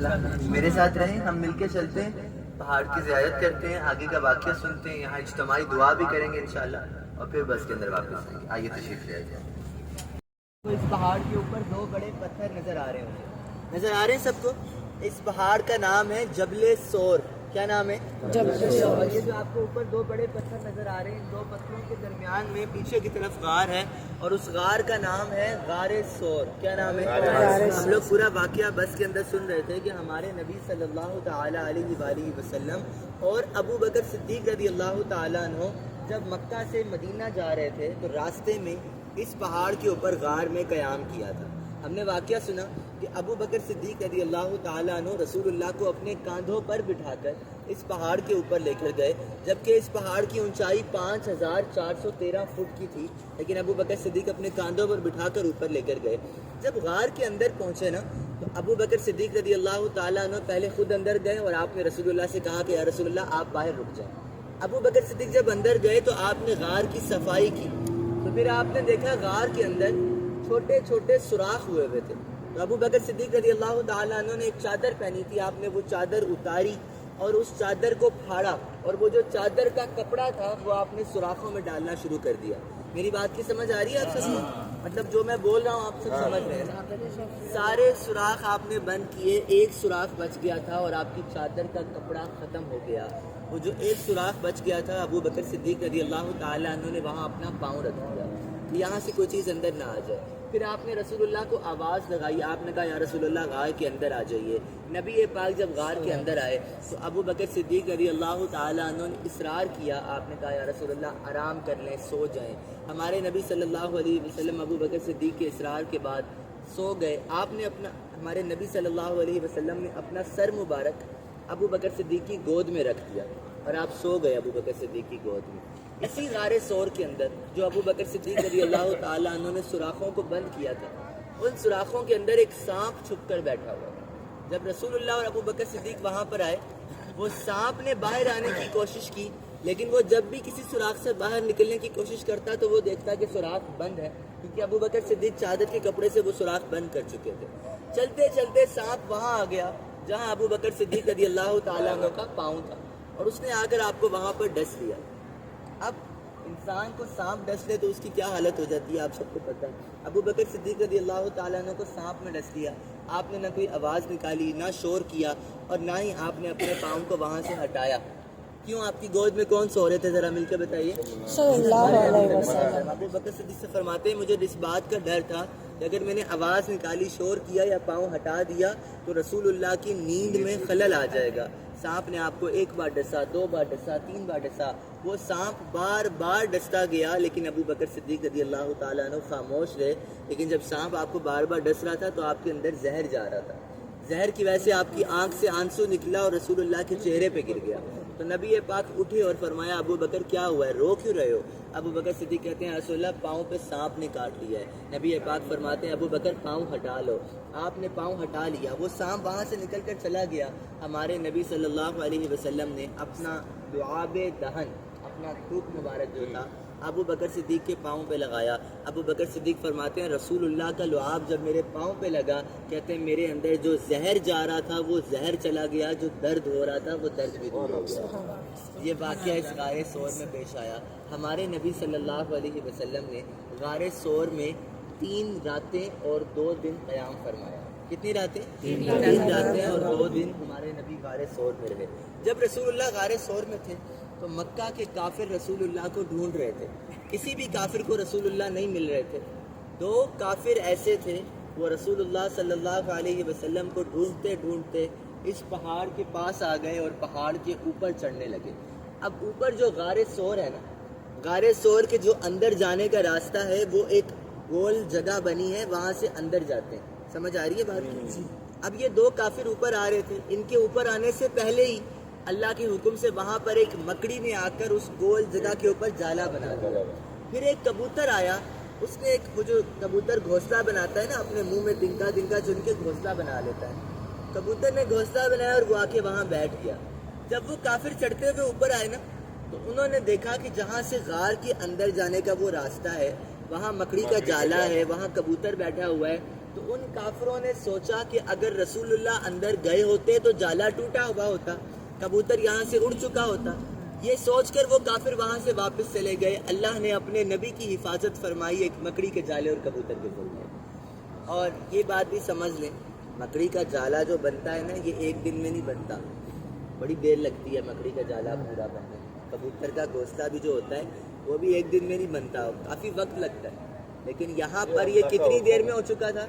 میرے ساتھ رہیں، ہم مل کے چلتے ہیں، پہاڑ کی زیارت کرتے ہیں، آگے کا واقعہ سنتے ہیں، یہاں اجتماعی دعا بھی کریں گے انشاءاللہ، اور پھر بس کے اندر واپس آئیں گے۔ آئیے تشریف لے آئیے۔ تو اس پہاڑ کے اوپر دو بڑے پتھر نظر آ رہے ہوں، نظر آ رہے ہیں سب کو؟ اس پہاڑ کا نام ہے جبل سور۔ کیا نام ہے؟ جبل سور۔ اور یہ جو آپ کو اوپر دو بڑے پتھر نظر آ رہے ہیں، ان دو پتھروں کے درمیان میں پیچھے کی طرف غار ہے، اور اس غار کا نام ہے غار سور۔ کیا نام ہے؟ ہم لوگ پورا واقعہ بس کے اندر سن رہے تھے کہ ہمارے نبی صلی اللہ تعالی علیہ وآلہ وسلم اور ابو بکر صدیق رضی اللہ تعالیٰ عنہ جب مکہ سے مدینہ جا رہے تھے تو راستے میں اس پہاڑ کے اوپر غار میں قیام کیا تھا۔ ہم نے واقعہ سنا کہ ابو بکر صدیق رضی اللہ تعالیٰ عنہ رسول اللہ کو اپنے کاندھوں پر بٹھا کر اس پہاڑ کے اوپر لے کر گئے، جبکہ اس پہاڑ کی اونچائی 5413 فٹ کی تھی، لیکن ابو بکر صدیق اپنے کاندھوں پر بٹھا کر اوپر لے کر گئے۔ جب غار کے اندر پہنچے نا تو ابو بکر صدیق رضی اللہ تعالیٰ عنہ پہلے خود اندر گئے، اور آپ نے رسول اللہ سے کہا کہ یا رسول اللہ آپ باہر رک جائیں۔ ابو بکر صدیق جب اندر گئے تو آپ نے غار کی صفائی کی، تو پھر آپ نے دیکھا غار کے اندر چھوٹے چھوٹے سوراخ ہوئے ہوئے تھے۔ تو ابو بکر صدیق رضی اللہ تعالیٰ عنہ نے ایک چادر پہنی تھی، آپ نے وہ چادر اتاری اور اس چادر کو پھاڑا، اور وہ جو چادر کا کپڑا تھا وہ آپ نے سوراخوں میں ڈالنا شروع کر دیا۔ میری بات کی سمجھ آ رہی ہے آپ سب کو؟ مطلب جو میں بول رہا ہوں آپ سب سمجھ رہے ہیں؟ سارے سوراخ آپ نے بند کیے، ایک سوراخ بچ گیا تھا اور آپ کی چادر کا کپڑا ختم ہو گیا۔ وہ جو ایک سوراخ بچ گیا تھا، ابو بکر صدیق رضی اللہ تعالیٰ عنہ نے وہاں اپنا پاؤں رکھ دیا کہ یہاں سے کوئی چیز اندر نہ آ جائے۔ پھر آپ نے رسول اللہ کو آواز لگائی، آپ نے کہا یا رسول اللہ غار کے اندر آ جائیے۔ نبی پاک جب غار کے اندر آئے تو ابو بکر صدیق رضی اللہ تعالیٰ عنہ نے اصرار کیا، آپ نے کہا یا رسول اللہ آرام کر لیں، سو جائیں۔ ہمارے نبی صلی اللہ علیہ وسلم ابو بکر صدیق کے اصرار کے بعد سو گئے۔ آپ نے ہمارے نبی صلی اللہ علیہ وسلم نے اپنا سر مبارک ابو بکر صدیق کی گود میں رکھ دیا اور آپ سو گئے ابو بکر صدیق کی گود میں۔ اسی غار سور کے اندر جو ابو بکر صدیق رضی اللہ تعالیٰ عنہ نے سوراخوں کو بند کیا تھا، ان سوراخوں کے اندر ایک سانپ چھپ کر بیٹھا ہوا تھا۔ جب رسول اللہ اور ابو بکر صدیق وہاں پر آئے، وہ سانپ نے باہر آنے کی کوشش کی، لیکن وہ جب بھی کسی سوراخ سے باہر نکلنے کی کوشش کرتا تو وہ دیکھتا کہ سوراخ بند ہے، کیونکہ ابو بکر صدیق چادر کے کپڑے سے وہ سوراخ بند کر چکے تھے۔ چلتے چلتے سانپ وہاں آ گیا جہاں ابو بکر صدیق رضی اللہ تعالیٰ عنہ کا پاؤں تھا، اور اس نے آ کر آپ کو وہاں پر ڈس لیا۔ اب انسان کو سانپ ڈس لے تو اس کی کیا حالت ہو جاتی ہے آپ سب کو پتہ ہے۔ ابو بکر صدیق رضی اللہ تعالیٰ عنہ کو سانپ نے ڈس لیا، آپ نے نہ کوئی آواز نکالی، نہ شور کیا، اور نہ ہی آپ نے اپنے پاؤں کو وہاں سے ہٹایا۔ کیوں؟ آپ کی گود میں کون سو رہے تھے؟ ذرا مل کے بتائیے۔ صلی اللہ علیہ وسلم۔ ابو بکر صدیق سے فرماتے ہیں مجھے اس بات کا ڈر تھا کہ اگر میں نے آواز نکالی، شور کیا یا پاؤں ہٹا دیا تو رسول اللہ کی نیند میں خلل آ جائے گا۔ سانپ نے آپ کو ایک بار ڈسا، دو بار ڈسا، تین بار ڈسا، وہ سانپ بار بار ڈستا گیا، لیکن ابو بکر صدیق رضی اللہ تعالیٰ عنہ خاموش رہے۔ لیکن جب سانپ آپ کو بار بار ڈس رہا تھا تو آپ کے اندر زہر جا رہا تھا، زہر کی وجہ سے آپ کی آنکھ سے آنسو نکلا اور رسول اللہ کے چہرے پہ گر گیا۔ تو نبی پاک اٹھے اور فرمایا ابو بکر کیا ہوا ہے، رو کیوں رہے ہو؟ ابو بکر صدیق کہتے ہیں رسول اللہ پاؤں پہ سانپ نے کاٹ لیا ہے۔ نبی پاک فرماتے ہیں ابو بکر پاؤں ہٹا لو۔ آپ نے پاؤں ہٹا لیا، وہ سانپ وہاں سے نکل کر چلا گیا۔ ہمارے نبی صلی اللہ علیہ وسلم نے اپنا لعاب دہن، اپنا تھوک مبارک جو تھا ابو بکر صدیق کے پاؤں پہ لگایا۔ ابو بکر صدیق فرماتے ہیں رسول اللہ کا لعاب جب میرے پاؤں پہ لگا، کہتے ہیں میرے اندر جو زہر جا رہا تھا وہ زہر چلا گیا، جو درد ہو رہا تھا وہ درد بھی دور ہو گیا۔ یہ واقعہ اس غار سور میں پیش آیا۔ ہمارے نبی صلی اللہ علیہ وسلم نے غار سور میں 3 راتیں اور 2 دن قیام فرمایا۔ کتنی راتیں؟ 3 راتیں اور 2 دن ہمارے نبی غار سور میں رہے۔ جب رسول اللہ غار سور میں تھے تو مکہ کے کافر رسول اللہ کو ڈھونڈ رہے تھے، کسی بھی کافر کو رسول اللہ نہیں مل رہے تھے۔ 2 کافر ایسے تھے، وہ رسول اللہ صلی اللہ علیہ وسلم کو ڈھونڈتے ڈھونڈتے اس پہاڑ کے پاس آ گئے اور پہاڑ کے اوپر چڑھنے لگے۔ اب اوپر جو غار سور ہے نا، غار سور کے جو اندر جانے کا راستہ ہے وہ ایک گول جگہ بنی ہے، وہاں سے اندر جاتے ہیں۔ سمجھ آ رہی ہے بات؟ اب یہ 2 کافر اوپر آ رہے تھے، ان کے اوپر آنے سے پہلے ہی اللہ کے حکم سے وہاں پر ایک مکڑی نے آ کر اس گول جگہ کے اوپر جالا بنا دیا۔ پھر ایک کبوتر آیا، اس نے وہ جو کبوتر گھونسلہ بناتا ہے نا، اپنے منہ میں تنکا تنکا چن کے گھونسلہ بنا لیتا ہے، کبوتر نے گھونسلہ بنایا اور وہ آ کے وہاں بیٹھ گیا۔ جب وہ کافر چڑھتے ہوئے اوپر آئے نا تو انہوں نے دیکھا کہ جہاں سے غار کے اندر جانے کا وہ راستہ ہے، وہاں مکڑی کا جالا ہے، وہاں کبوتر بیٹھا ہوا ہے، تو ان کافروں نے سوچا کہ اگر رسول اللہ اندر گئے ہوتے تو جالا ٹوٹا ہوا ہوتا، کبوتر یہاں سے اڑ چکا ہوتا. یہ سوچ کر وہ کافر وہاں سے واپس چلے گئے. اللہ نے اپنے نبی کی حفاظت فرمائی ایک مکڑی کے جالے اور کبوتر کے ذریعے. اور یہ بات بھی سمجھ لیں، مکڑی کا جالا جو بنتا ہے نا، یہ ایک دن میں نہیں بنتا، بڑی دیر لگتی ہے مکڑی کا جالا پورا بننے. کبوتر کا گھونسلہ بھی جو ہوتا ہے وہ بھی ایک دن میں نہیں بنتا، کافی وقت لگتا ہے. لیکن یہاں پر یہ کتنی دیر میں ہو چکا تھا؟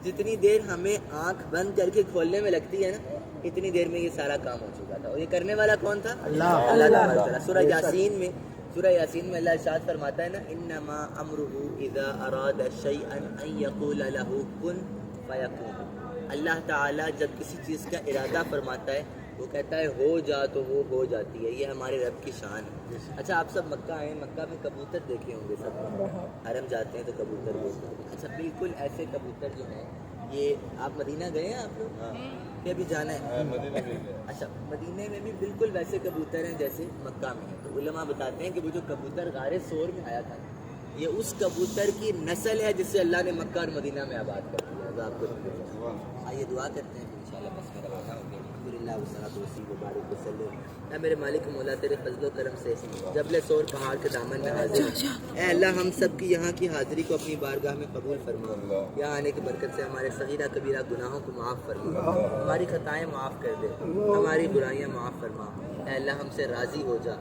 جتنی دیر ہمیں آنکھ بند کر کے کھولنے میں لگتی ہے نا، اتنی دیر میں یہ سارا کام ہو چکا تھا. اور یہ کرنے والا کون تھا؟ اللہ تعالیٰ. سورہ یاسین میں اللہ ارشاد فرماتا ہے نا، انما امرہ اذا اراد شیئا ان یقول لہ کن فیکون. اللہ تعالیٰ جب کسی چیز کا ارادہ فرماتا ہے وہ کہتا ہے ہو جا تو وہ ہو جاتی ہے. یہ ہمارے رب کی شان ہے. اچھا آپ سب مکہ آئے، مکہ میں کبوتر دیکھے ہوں گے سب، حرم جاتے ہیں تو کبوتر دیکھتے ہیں. اچھا بالکل ایسے کبوتر جو ہیں، یہ آپ مدینہ گئے ہیں آپ لوگ کہ ابھی جانا ہے؟ اچھا مدینہ میں بھی بالکل ویسے کبوتر ہیں جیسے مکہ میں ہیں. تو علماء بتاتے ہیں کہ وہ جو کبوتر غار ثور میں آیا تھا، یہ اس کبوتر کی نسل ہے جس سے اللہ نے مکہ اور مدینہ میں آباد کر دیا. تو آپ کو آئیے دعا کرتے ہیں انشاءاللہ بس میں روانہ ہوں گے. الحمدللہ والصلاۃ والسلام وبارک وسلم. اے میرے مالک مولا، تیرے فضل و کرم سے جبل صور پہاڑ کے دامن میں حاضر ہیں. اے اللہ ہم سب کی یہاں کی حاضری کو اپنی بارگاہ میں قبول فرما. یہاں آنے کی برکت سے ہمارے صغیرہ کبیرہ گناہوں کو معاف فرما، ہماری خطائیں معاف کر دے، ہماری برائیاں معاف فرما. اے اللہ ہم سے راضی ہو جا،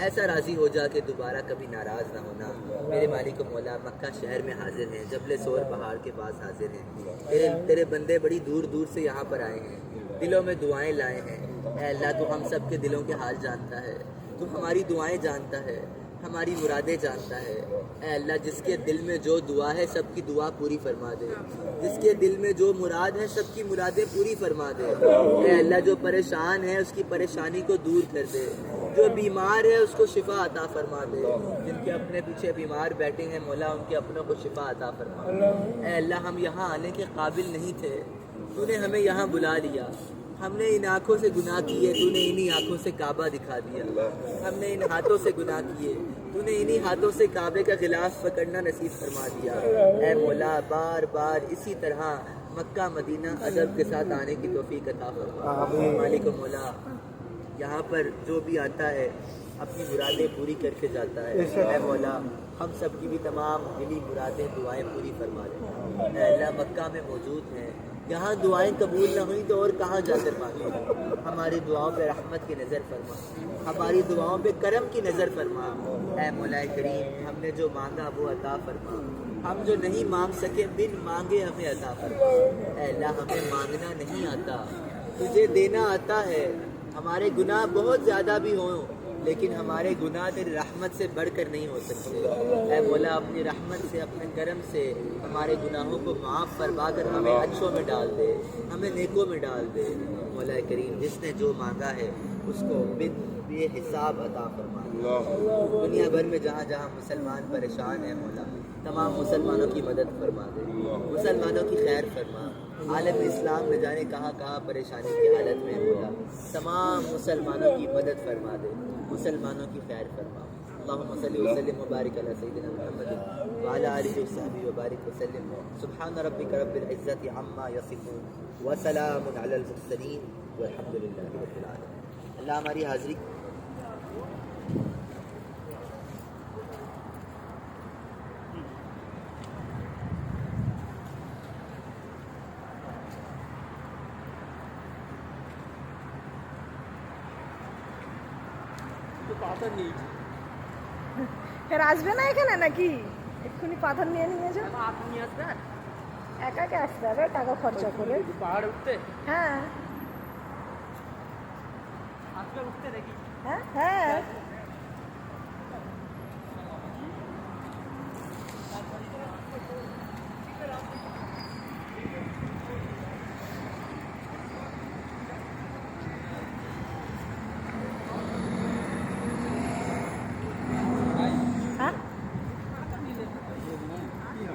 ایسا راضی ہو جا کہ دوبارہ کبھی ناراض نہ ہونا. میرے مالک و مولا، مکہ شہر میں حاضر ہیں، جبل صور پہاڑ کے پاس حاضر ہیں. تیرے بندے بڑی دور دور سے یہاں پر آئے ہیں، دلوں میں دعائیں لائے ہیں. اے اللہ تو ہم سب کے دلوں کے حال جانتا ہے، تو ہماری دعائیں جانتا ہے، ہماری مرادیں جانتا ہے. اے اللہ جس کے دل میں جو دعا ہے سب کی دعا پوری فرما دے، جس کے دل میں جو مراد ہے سب کی مرادیں پوری فرما دے. اے اللہ جو پریشان ہے اس کی پریشانی کو دور کر دے، جو بیمار ہے اس کو شفا عطا فرما دے. جن کے اپنے پیچھے بیمار بیٹھے ہیں مولا ان کے اپنوں کو شفا عطا فرما. اے اللہ ہم یہاں آنے کے قابل نہیں تھے، تو نے ہمیں یہاں بلا لیا. ہم نے ان آنکھوں سے گناہ کیے، تو نے انہی آنکھوں سے کعبہ دکھا دیا. ہم نے ان ہاتھوں سے گناہ کیے، تو نے انہی ہاتھوں سے کعبے کا غلاف پکڑنا نصیب فرما دیا. اے مولا بار بار اسی طرح مکہ مدینہ ادب کے ساتھ آنے کی توفیق عطا فرما. مالک و مولا یہاں پر جو بھی آتا ہے اپنی مرادیں پوری کر کے جاتا ہے. اے مولا ہم سب کی بھی تمام دلی مرادیں دعائیں پوری فرما دیں. اے اللہ مکہ میں موجود ہیں، یہاں دعائیں قبول نہ ہوئی تو اور کہاں جا کر مانگیں. ہماری دعاؤں پہ رحمت کی نظر فرما، ہماری دعاؤں پہ کرم کی نظر فرما. اے مولا کریم ہم نے جو مانگا وہ عطا فرما، ہم جو نہیں مانگ سکے بن مانگے ہمیں عطا فرما. اے اللہ ہمیں مانگنا نہیں آتا، تجھے دینا آتا ہے. ہمارے گناہ بہت زیادہ بھی ہوں لیکن ہمارے گناہ تیری رحمت سے بڑھ کر نہیں ہو سکتے. اے مولا اپنی رحمت سے اپنے کرم سے ہمارے گناہوں کو معاف فرما کر ہمیں اچھوں میں ڈال دے، ہمیں نیکوں میں ڈال دے. مولا کریم جس نے جو مانگا ہے اس کو بے حساب عطا فرما. دنیا بھر میں جہاں جہاں مسلمان پریشان ہیں مولا تمام مسلمانوں کی مدد فرما دے، مسلمانوں کی خیر فرما. عالم اسلام نہ جانے کہاں کہاں پریشانی کی حالت میں مولا تمام مسلمانوں کی مدد فرما دے، مسلمانوں کی خیر فرما. اللهم صل وسلم وبارك على سيدنا محمد وعلى آله وصحبه وبارك وسلم. سبحان ربك رب العزة عما يصفون وسلام على المرسلين والحمد لله رب العالمين. اللہ ہماری حاضری ফের আসবে না এখানে নাকি? এক্ষুনি পাথর নিয়ে নিয়ে যাও। আপনি আসবেন? একা একা আসতে হবে টাকা খরচা করে। পাহাড় উঠতে? হ্যাঁ আসবে উঠতে দেখি। হ্যাঁ হ্যাঁ